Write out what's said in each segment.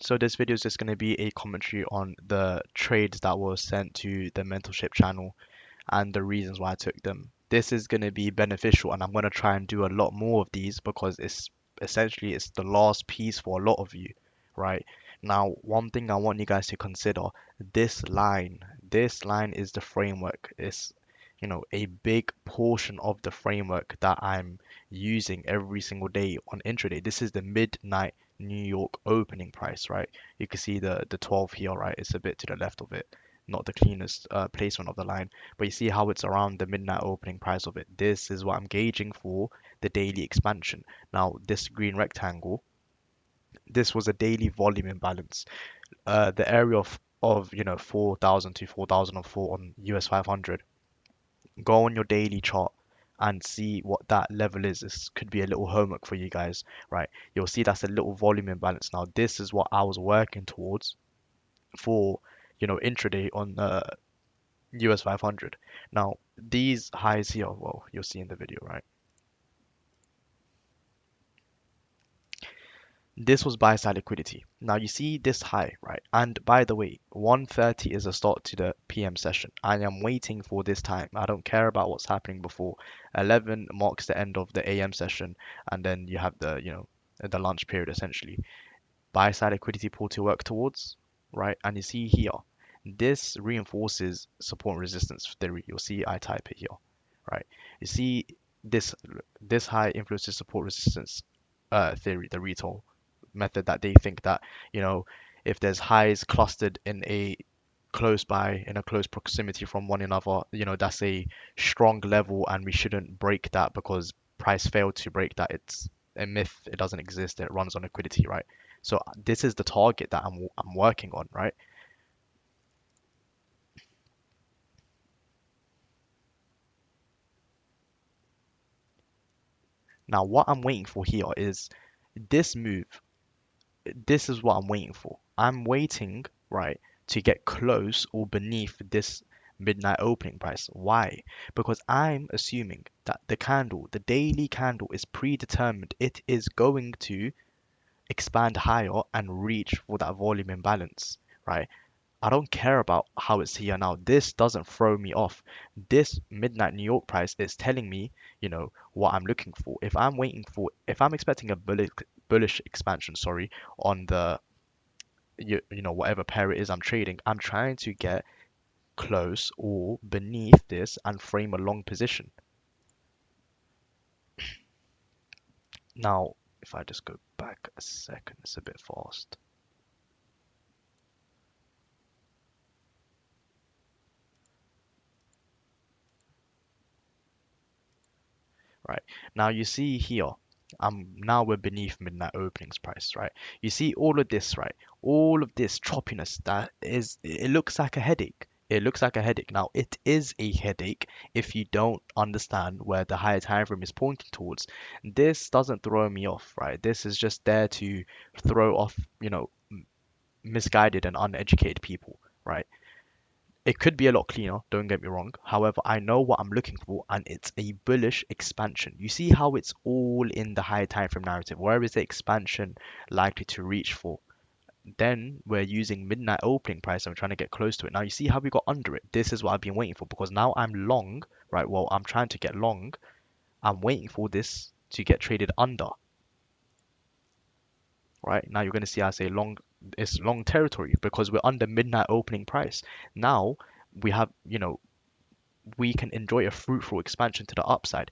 So this video is just going to be a commentary on the trades that were sent to the mentorship channel and the reasons why I took them. This is going to be beneficial and I'm going to try and do a lot more of these because it's essentially it's the last piece for a lot of you, right? Now, one thing I want you guys to consider, this line, this line is the framework. It's, a big portion of the framework that I'm using every single day on intraday. This is the midnight New York opening price, right? You can see the 12 here, right? It's a bit to the left of it, not the cleanest placement of the line, but you see how it's around the midnight opening price of it. This is what I'm gauging for the daily expansion. Now, this green rectangle, this was a daily volume imbalance. The area of 4,000 to 4,004 on US 500. Go on your daily chart and see what that level is. This could be a little homework for you guys, right? You'll see that's a little volume imbalance. Now, this is what I was working towards for, intraday on US 500. Now, these highs here, well, you'll see in the video, right? This was buy side liquidity. Now you see this high, right? And by the way, 1:30 is a start to the PM session. I am waiting for this time. I don't care about what's happening before. 11 marks the end of the AM session, and then you have the lunch period essentially. Buy side liquidity pool to work towards, right? And you see here, this reinforces support and resistance theory. You'll see I type it here, right? You see this this high influences support resistance theory, the retail method that they think that, you know, if there's highs clustered in a close proximity from one another, that's a strong level and we shouldn't break that because price failed to break that. It's a myth. It doesn't exist. It runs on liquidity, right? So this is the target that I'm working on, right? Now what I'm waiting for here is this move. This is what I'm waiting for. I'm waiting, right, to get close or beneath this midnight opening price. Why? Because I'm assuming that the candle, the daily candle, is predetermined. It is going to expand higher and reach for that volume imbalance, right? I don't care about how it's here now. This doesn't throw me off. This midnight New York price is telling me, what I'm looking for. If I'm expecting a bullish expansion, sorry, on the, whatever pair it is I'm trading, I'm trying to get close or beneath this and frame a long position. Now, if I just go back a second, it's a bit fast. Right. Now you see here, now we're beneath midnight openings price, right? You see all of this, right? All of this choppiness it looks like a headache. It looks like a headache. Now it is a headache if you don't understand where the higher time frame is pointing towards. This doesn't throw me off, right? This is just there to throw off, misguided and uneducated people, right? It could be a lot cleaner, don't get me wrong. However, I know what I'm looking for, and it's a bullish expansion. You see how it's all in the higher time frame narrative. Where is the expansion likely to reach for? Then we're using midnight opening price and we're trying to get close to it. Now you see how we got under it. This is what I've been waiting for because now I'm long, right? Well, I'm trying to get long. I'm waiting for this to get traded under, right? Now you're going to see I say long, it's long territory because we're under midnight opening price. Now we have, we can enjoy a fruitful expansion to the upside.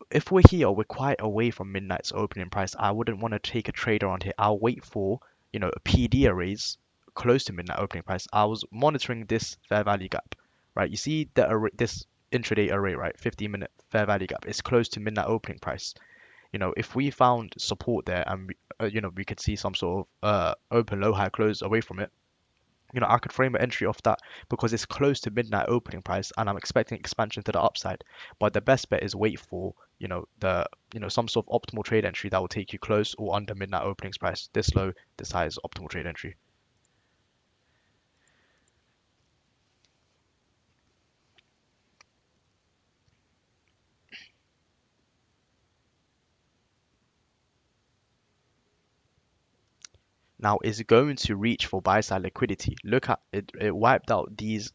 If we're here, we're quite away from midnight's opening price. I wouldn't want to take a trade around here. I'll wait for, a PD arrays close to midnight opening price. I was monitoring this fair value gap, right? You see this intraday array, right? 15-minute fair value gap. It's close to midnight opening price. If we found support there and we could see some sort of open low high close away from it, I could frame an entry off that because it's close to midnight opening price and I'm expecting expansion to the upside. But the best bet is wait for, some sort of optimal trade entry that will take you close or under midnight openings price. This low, this high is optimal trade entry. Now it's going to reach for buy side liquidity. Look at it, it wiped out these,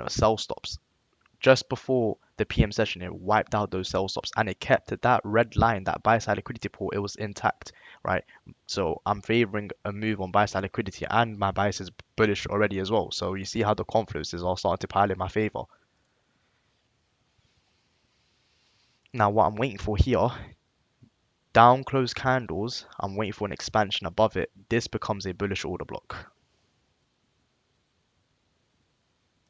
sell stops just before the PM session. It wiped out those sell stops and it kept that red line, that buy side liquidity pool, it was intact, right? So I'm favoring a move on buy side liquidity and my bias is bullish already as well. So you see how the confluences are starting to pile in my favor. Now what I'm waiting for here, down close candles, I'm waiting for an expansion above it. This becomes a bullish order block.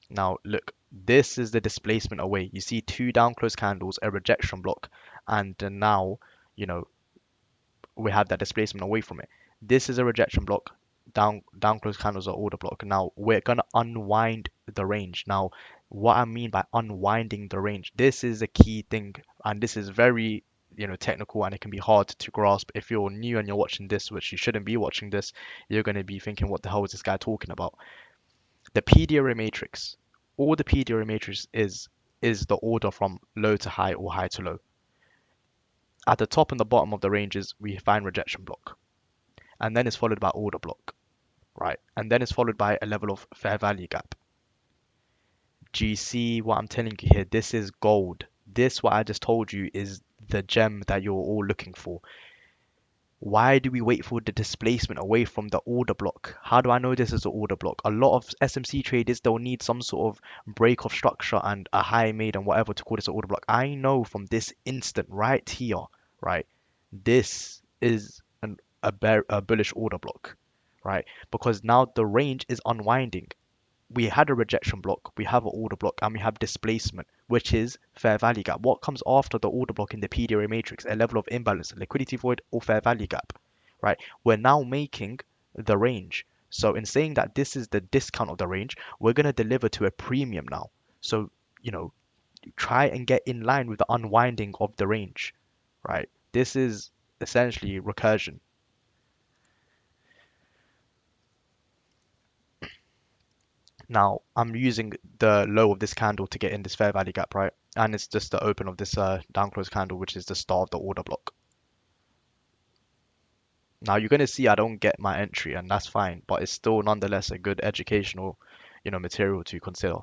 Now look, this is the displacement away. You see two down close candles, a rejection block, and now, you know, we have that displacement away from it. This is a rejection block. Down close candles are order block. Now we're gonna unwind the range. Now, what I mean by unwinding the range, this is a key thing, and this is very, technical, and it can be hard to grasp. If you're new and you're watching this, which you shouldn't be watching this, you're gonna be thinking, what the hell is this guy talking about? The PDRA matrix, all the PDRA matrix is the order from low to high or high to low. At the top and the bottom of the ranges, we find rejection block, and then it's followed by order block, right? And then it's followed by a level of fair value gap. Do you see what I'm telling you here? This is gold. This, what I just told you, is the gem that you're all looking for. Why do we wait for the displacement away from the order block? How do I know this is an order block? A lot of SMC traders, they'll need some sort of break of structure and a high made and whatever to call this an order block. I know from this instant right here, right? This is a bullish order block, right? Because now the range is unwinding. We had a rejection block, we have an order block, and we have displacement, which is fair value gap. What comes after the order block in the PDRA matrix? A level of imbalance, liquidity void, or fair value gap, right? We're now making the range. So in saying that this is the discount of the range, we're going to deliver to a premium now. So, you know, try and get in line with the unwinding of the range, right? This is essentially recursion. Now, I'm using the low of this candle to get in this fair value gap, right? And it's just the open of this down close candle, which is the start of the order block. Now, you're going to see I don't get my entry, and that's fine, but it's still nonetheless a good educational, material to consider.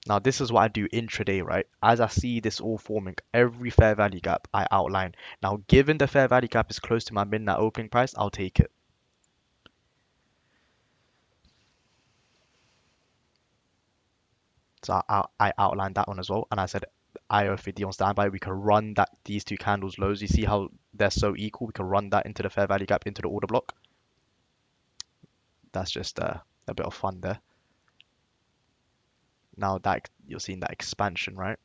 Now, this is what I do intraday, right? As I see this all forming, every fair value gap I outline. Now, given the fair value gap is close to my midnight opening price, I'll take it. So I outlined that one as well, and I said IO50 on standby. We can run that these two candles lows. You see how they're so equal. We can run that into the fair value gap into the order block. That's just a bit of fun there. Now that you're seeing that expansion, right?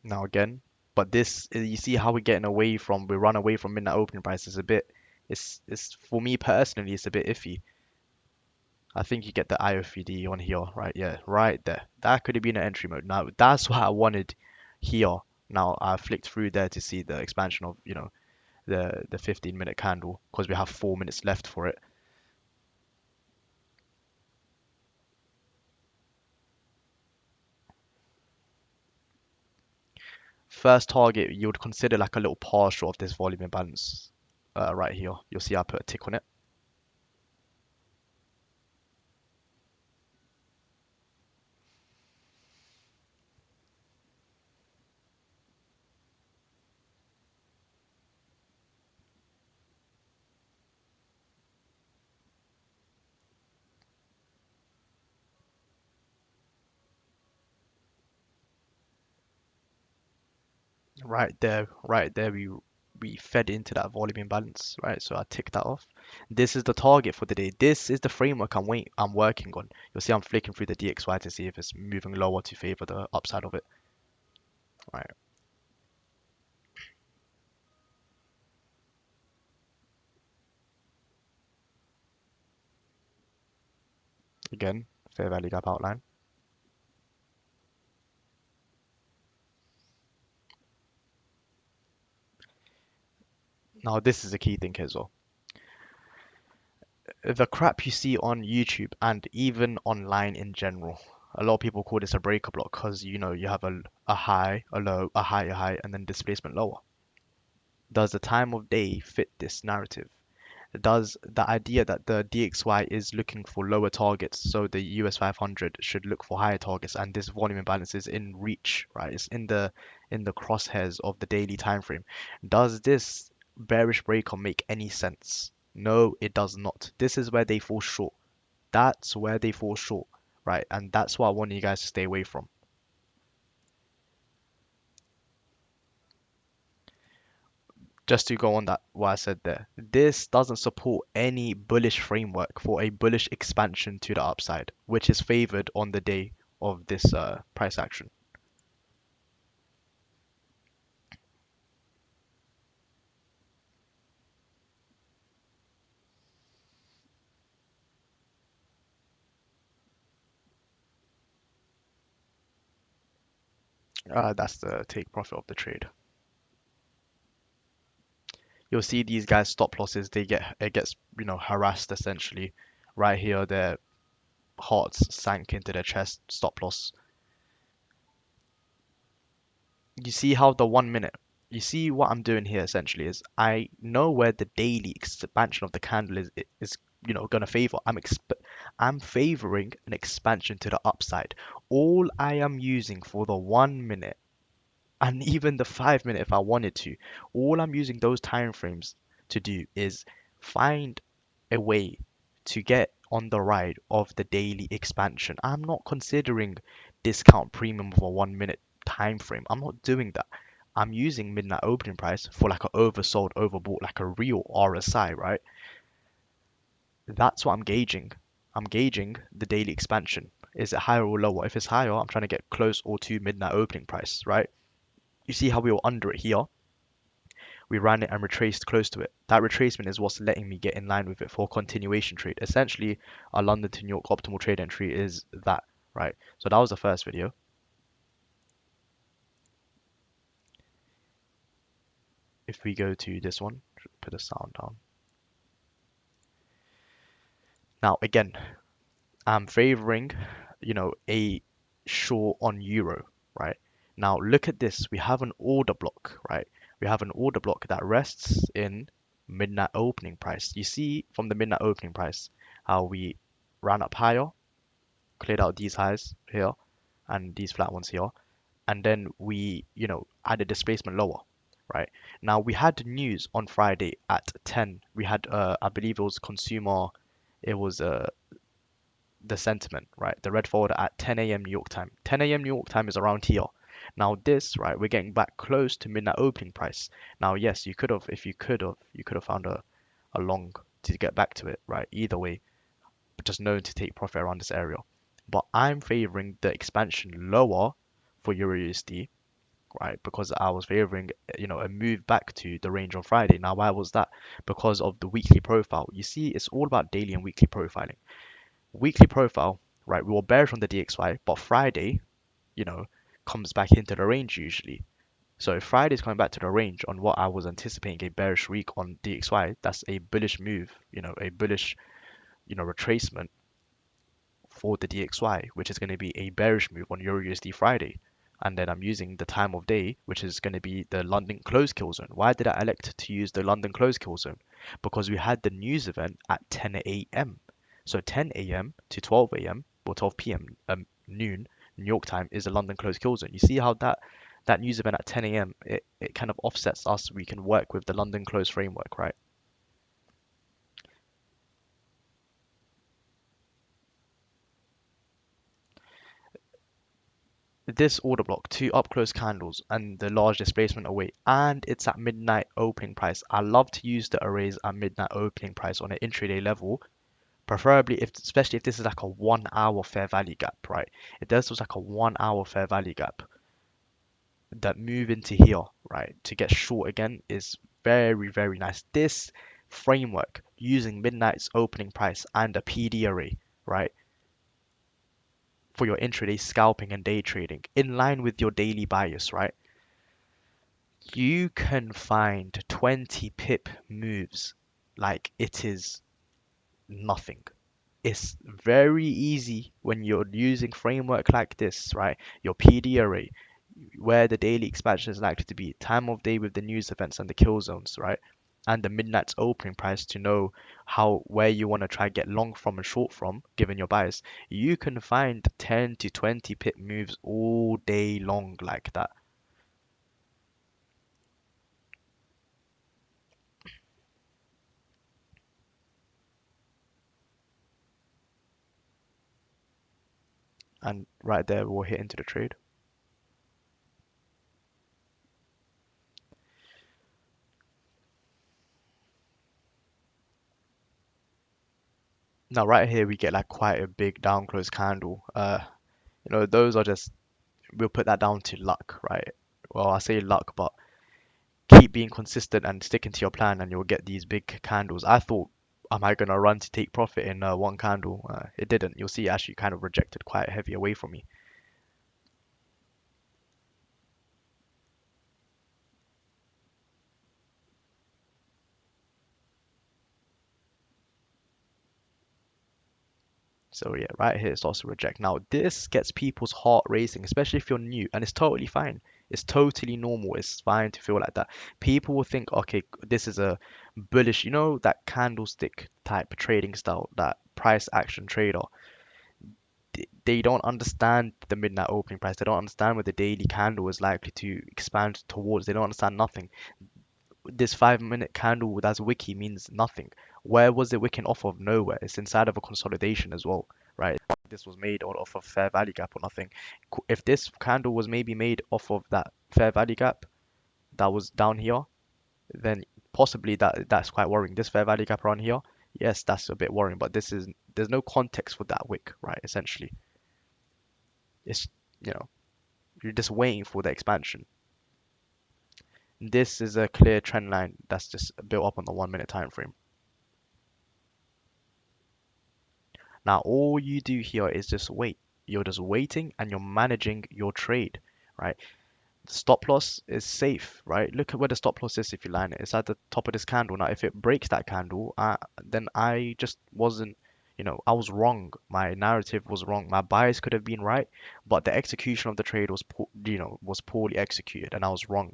Now again, but this you see how we're getting away from we run away from midnight opening price is a bit. It's for me personally, it's a bit iffy. I think you get the IOFD on here, right? Yeah, right there. That could have been an entry mode. Now that's what I wanted here. Now I flicked through there to see the expansion of, the 15-minute candle because we have 4 minutes left for it. First target, you would consider like a little partial of this volume imbalance right here. You'll see I put a tick on it. Right there, we fed into that volume imbalance, right? So I ticked that off. This is the target for the day. This is the framework I'm working on. You'll see I'm flicking through the DXY to see if it's moving lower to favor the upside of it. Right. Again, fair value gap outline. Now this is a key thing here as well. The crap you see on YouTube and even online in general. A lot of people call this a breaker block because you have a high, a low, a high, a high, and then displacement lower. Does the time of day fit this narrative? Does the idea that the DXY is looking for lower targets, so the US 500 should look for higher targets, and this volume imbalance is in reach, right? It's in the crosshairs of the daily time frame. Does this bearish breaker make any sense? No, it does not. This is where they fall short. That's where they fall short, right? And that's what I want you guys to stay away from. Just to go on that, what I said there, this doesn't support any bullish framework for a bullish expansion to the upside, which is favored on the day of this price action. That's the take profit of the trade. You'll see these guys stop losses. It gets harassed essentially. Right here, their hearts sank into their chest. Stop loss. You see how the 1 minute, you see what I'm doing here essentially is I know where the daily expansion of the candle is gonna favor. I'm favoring an expansion to the upside. All I am using for the 1 minute and even the 5 minute if I wanted to, all I'm using those time frames to do is find a way to get on the ride of the daily expansion. I'm not considering discount premium of a 1 minute time frame. I'm not doing that. I'm using midnight opening price for like a oversold, overbought, like a real RSI, right? That's what I'm gauging. I'm gauging the daily expansion. Is it higher or lower? If it's higher, I'm trying to get close or to midnight opening price, right? You see how we were under it here? We ran it and retraced close to it. That retracement is what's letting me get in line with it for a continuation trade. Essentially, a London to New York optimal trade entry is that, right? So that was the first video. If we go to this one, put the sound down. Now, again, I'm favoring, a short on euro, right? Now, look at this. We have an order block, right? We have an order block that rests in midnight opening price. You see from the midnight opening price how we ran up higher, cleared out these highs here and these flat ones here, and then we, added displacement lower, right? Now we had news on Friday at 10. We had, I believe it was consumer, it was the sentiment, right? The red folder at 10 a.m. New York time. 10 a.m. New York time is around here. Now this, right, we're getting back close to midnight opening price. Now, yes, you could have, if you could have found a long to get back to it, right? Either way, but just known to take profit around this area. But I'm favoring the expansion lower for Euro USD, right? Because I was favoring, a move back to the range on Friday. Now, why was that? Because of the weekly profile. You see, it's all about daily and weekly profiling. Weekly profile, right? We were bearish on the DXY, but Friday, you know, comes back into the range usually. So if Friday's coming back to the range on what I was anticipating a bearish week on DXY, that's a bullish move, a bullish, retracement for the DXY, which is going to be a bearish move on Euro USD Friday. And then I'm using the time of day, which is going to be the London close kill zone. Why did I elect to use the London close kill zone? Because we had the news event at 10 a.m. So 10 a.m. to 12 a.m. or 12 p.m. Noon New York time is the London close kill zone. You see how that news event at 10 a.m. It kind of offsets us. We can work with the London close framework, right? This order block, two up close candles and the large displacement away, and it's at midnight opening price. I love to use the arrays at midnight opening price on an intraday level, preferably especially if this is like a 1 hour fair value gap, right? If this was like a 1 hour fair value gap, that move into here, right, to get short again is very, very nice. This framework using midnight's opening price and a PD array, right, for your intraday scalping and day trading in line with your daily bias, right? You can find 20 pip moves like it is nothing. It's very easy when you're using framework like this, right? Your PD array, where the daily expansion is likely to be, time of day with the news events and the kill zones, right? And the midnight's opening price to know how where you want to try get long from and short from, given your bias. You can find 10 to 20 pip moves all day long like that. And right there, we'll hit into the trade. Now, right here, we get like quite a big down close candle. Those are just, we'll put that down to luck, right? Well, I say luck, but keep being consistent and sticking to your plan, and you'll get these big candles. I thought, am I gonna run to take profit in one candle? It didn't. You'll see, it actually kind of rejected quite heavy away from me. So yeah, right here it's also reject. Now this gets people's heart racing, especially if you're new, and it's totally fine. It's totally normal. It's fine to feel like that. People will think, okay, this is a bullish, that candlestick type trading style, that price action trader. They don't understand the midnight opening price. They don't understand where the daily candle is likely to expand towards. They don't understand nothing. This 5 minute candle that's wiki means nothing. Where was it wicking off of? Nowhere. It's inside of a consolidation as well, right? This was made off of fair value gap or nothing. If this candle was maybe made off of that fair value gap that was down here, then possibly that's quite worrying. This fair value gap around here, yes, that's a bit worrying, but there's no context for that wick, right? Essentially, it's you know you're just waiting for the expansion. This is a clear trend line that's just built up on the 1 minute time frame. Now, all you do here is just wait. You're just waiting and you're managing your trade, right? The stop loss is safe, right? Look at where the stop loss is if you line it. It's at the top of this candle. Now, if it breaks that candle, then I just wasn't, I was wrong. My narrative was wrong. My bias could have been right, but the execution of the trade was poorly executed, and I was wrong.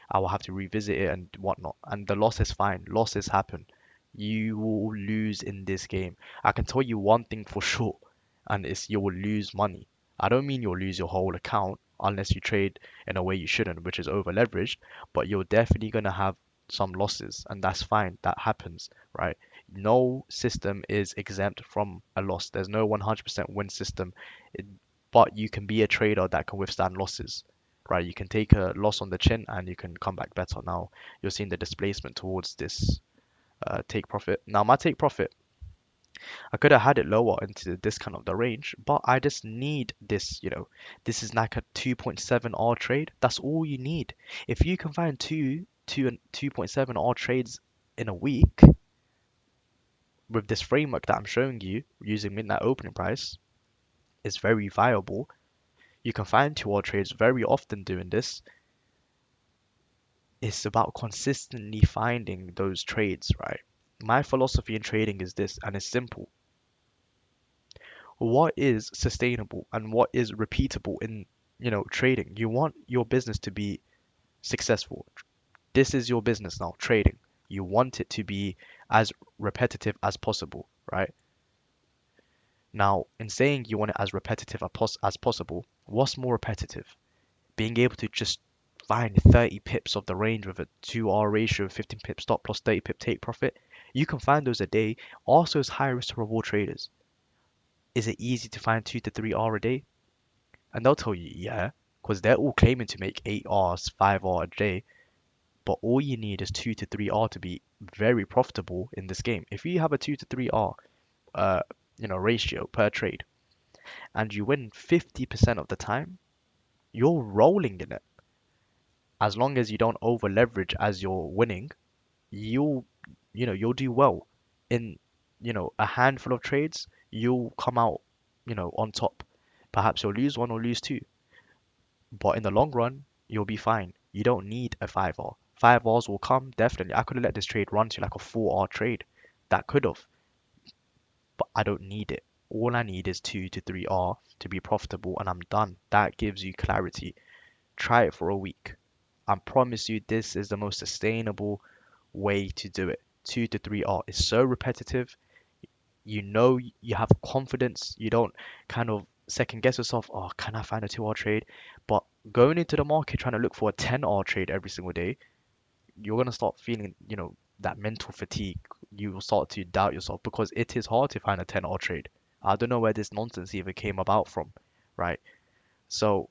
I will have to revisit it and whatnot. And the loss is fine. Losses happen. You will lose in this game. I can tell you one thing for sure, and it's you will lose money. I don't mean you'll lose your whole account unless you trade in a way you shouldn't, which is over leveraged, but you're definitely going to have some losses, and that's fine. That happens, right? No system is exempt from a loss. There's no 100% win system, it, but you can be a trader that can withstand losses, right? You can take a loss on the chin and you can come back better. Now you're seeing the displacement towards this take profit. Now my take profit, I could have had it lower into this kind of the range, but I just need this, this is like a 2.7 R trade. That's all you need. If you can find two and 2.7 R trades in a week with this framework that I'm showing you using midnight opening price, is very viable. You can find 2 R trades very often doing this. It's about consistently finding those trades, right? My philosophy in trading is this, and it's simple. What is sustainable and what is repeatable in trading? You want your business to be successful. This is your business now, trading. You want it to be as repetitive as possible, right? Now, in saying you want it as repetitive as possible, what's more repetitive? Being able to just find 30 pips of the range with a 2R ratio, 15 pip stop plus 30 pip take profit. You can find those a day. Also, it's high risk to reward traders. Is it easy to find 2 to 3R a day? And they'll tell you, yeah, because they're all claiming to make 8Rs, 5R a day, but all you need is 2 to 3R to be very profitable in this game. If you have a 2 to 3R uh, ratio per trade and you win 50% of the time, you're rolling in it. As long as you don't over leverage as you're winning, you'll you'll do well. In a handful of trades, you'll come out on top. Perhaps you'll lose one or lose two, but in the long run, you'll be fine. You don't need a 5R. 5Rs will come, definitely. I could have let this trade run to like a 4R trade. That could have. but I don't need it. All I need is 2 to 3R to be profitable and I'm done. That gives you clarity. Try it for a week. I promise you this is the most sustainable way to do it. 2 to 3R is so repetitive. You know you have confidence. You don't kind of second guess yourself, oh, can I find a 2R trade? But going into the market trying to look for a 10R trade every single day, you're gonna start feeling, that mental fatigue. You will start to doubt yourself because it is hard to find a 10R trade. I don't know where this nonsense even came about from, right? So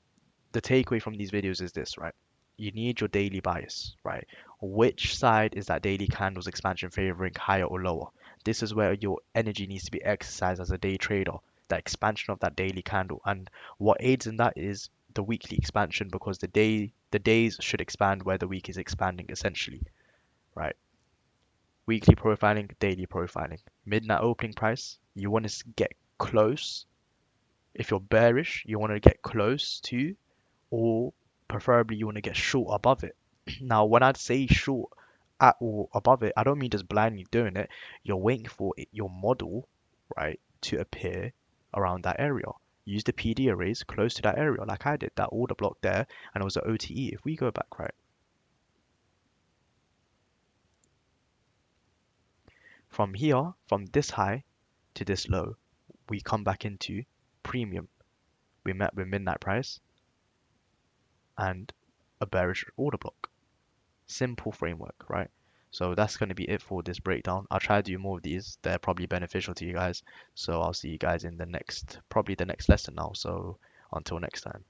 the takeaway from these videos is this, right? You need your daily bias, right? Which side is that daily candles expansion favoring, higher or lower? This is where your energy needs to be exercised as a day trader, that expansion of that daily candle. And what aids in that is the weekly expansion because the days should expand where the week is expanding essentially, right? Weekly profiling, daily profiling. Midnight opening price, you want to get close. If you're bearish, you want to get close to, or preferably you want to get short above it. Now, when I say short at or above it, I don't mean just blindly doing it. You're waiting for your model, right, to appear around that area. Use the PD arrays close to that area, like I did, that order block there, and it was an OTE. If we go back, right, from here, from this high to this low, we come back into premium. We met with midnight price and a bearish order block. Simple framework, right? So that's going to be it for this breakdown. I'll try to do more of these. They're probably beneficial to you guys. So I'll see you guys in the next, probably the next lesson now. So until next time.